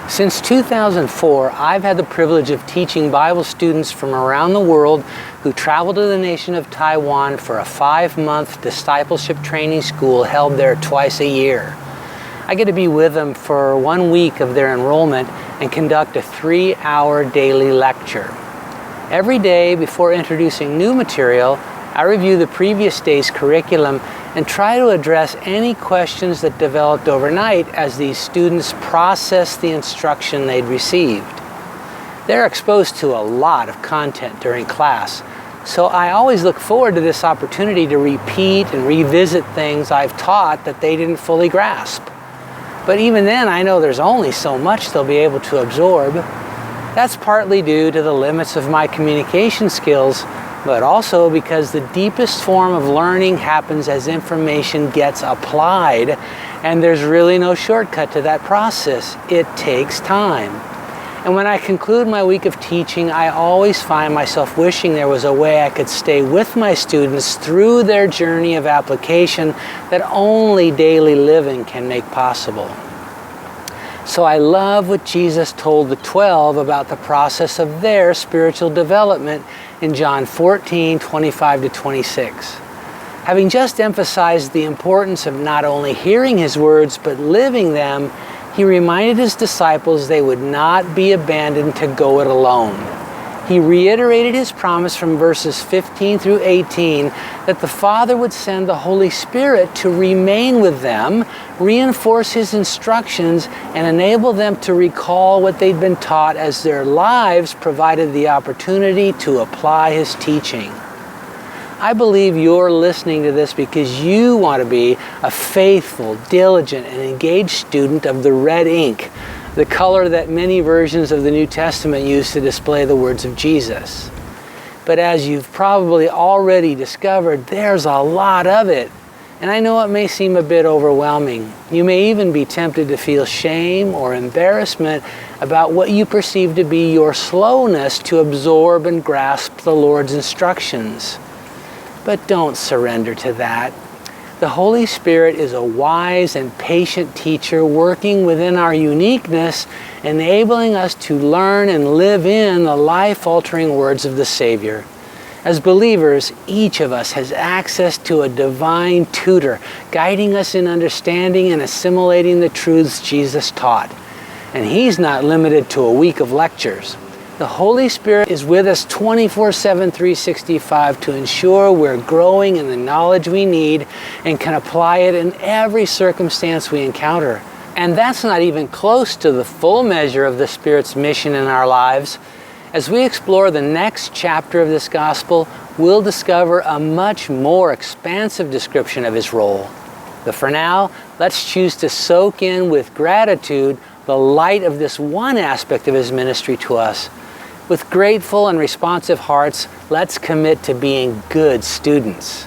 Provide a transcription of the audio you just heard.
Since 2004, I've had the privilege of teaching Bible students from around the world who travel to the nation of Taiwan for a 5-month Discipleship Training School held there twice a year. I get to be with them for 1 week of their enrollment and conduct a 3-hour daily lecture. Every day before introducing new material, I review the previous day's curriculum and try to address any questions that developed overnight as these students process the instruction they'd received. They're exposed to a lot of content during class, so I always look forward to this opportunity to repeat and revisit things I've taught that they didn't fully grasp. But even then, I know there's only so much they'll be able to absorb. That's partly due to the limits of my communication skills, but also because the deepest form of learning happens as information gets applied, and there's really no shortcut to that process. It takes time. And when I conclude my week of teaching, I always find myself wishing there was a way I could stay with my students through their journey of application that only daily living can make possible. So I love what Jesus told the 12 about the process of their spiritual development in John 14:25-26. Having just emphasized the importance of not only hearing his words but living them, he reminded his disciples they would not be abandoned to go it alone. He reiterated his promise from verses 15 through 18 that the Father would send the Holy Spirit to remain with them, reinforce his instructions, and enable them to recall what they'd been taught as their lives provided the opportunity to apply his teaching. I believe you're listening to this because you want to be a faithful, diligent, and engaged student of the red ink, the color that many versions of the New Testament use to display the words of Jesus. But as you've probably already discovered, there's a lot of it. And I know it may seem a bit overwhelming. You may even be tempted to feel shame or embarrassment about what you perceive to be your slowness to absorb and grasp the Lord's instructions. But don't surrender to that. The Holy Spirit is a wise and patient teacher working within our uniqueness, enabling us to learn and live in the life-altering words of the Savior. As believers, each of us has access to a divine tutor, guiding us in understanding and assimilating the truths Jesus taught. And he's not limited to a week of lectures. The Holy Spirit is with us 24/7, 365 to ensure we're growing in the knowledge we need and can apply it in every circumstance we encounter. And that's not even close to the full measure of the Spirit's mission in our lives. As we explore the next chapter of this gospel, we'll discover a much more expansive description of his role. But for now, let's choose to soak in with gratitude the light of this one aspect of his ministry to us. With grateful and responsive hearts, let's commit to being good students.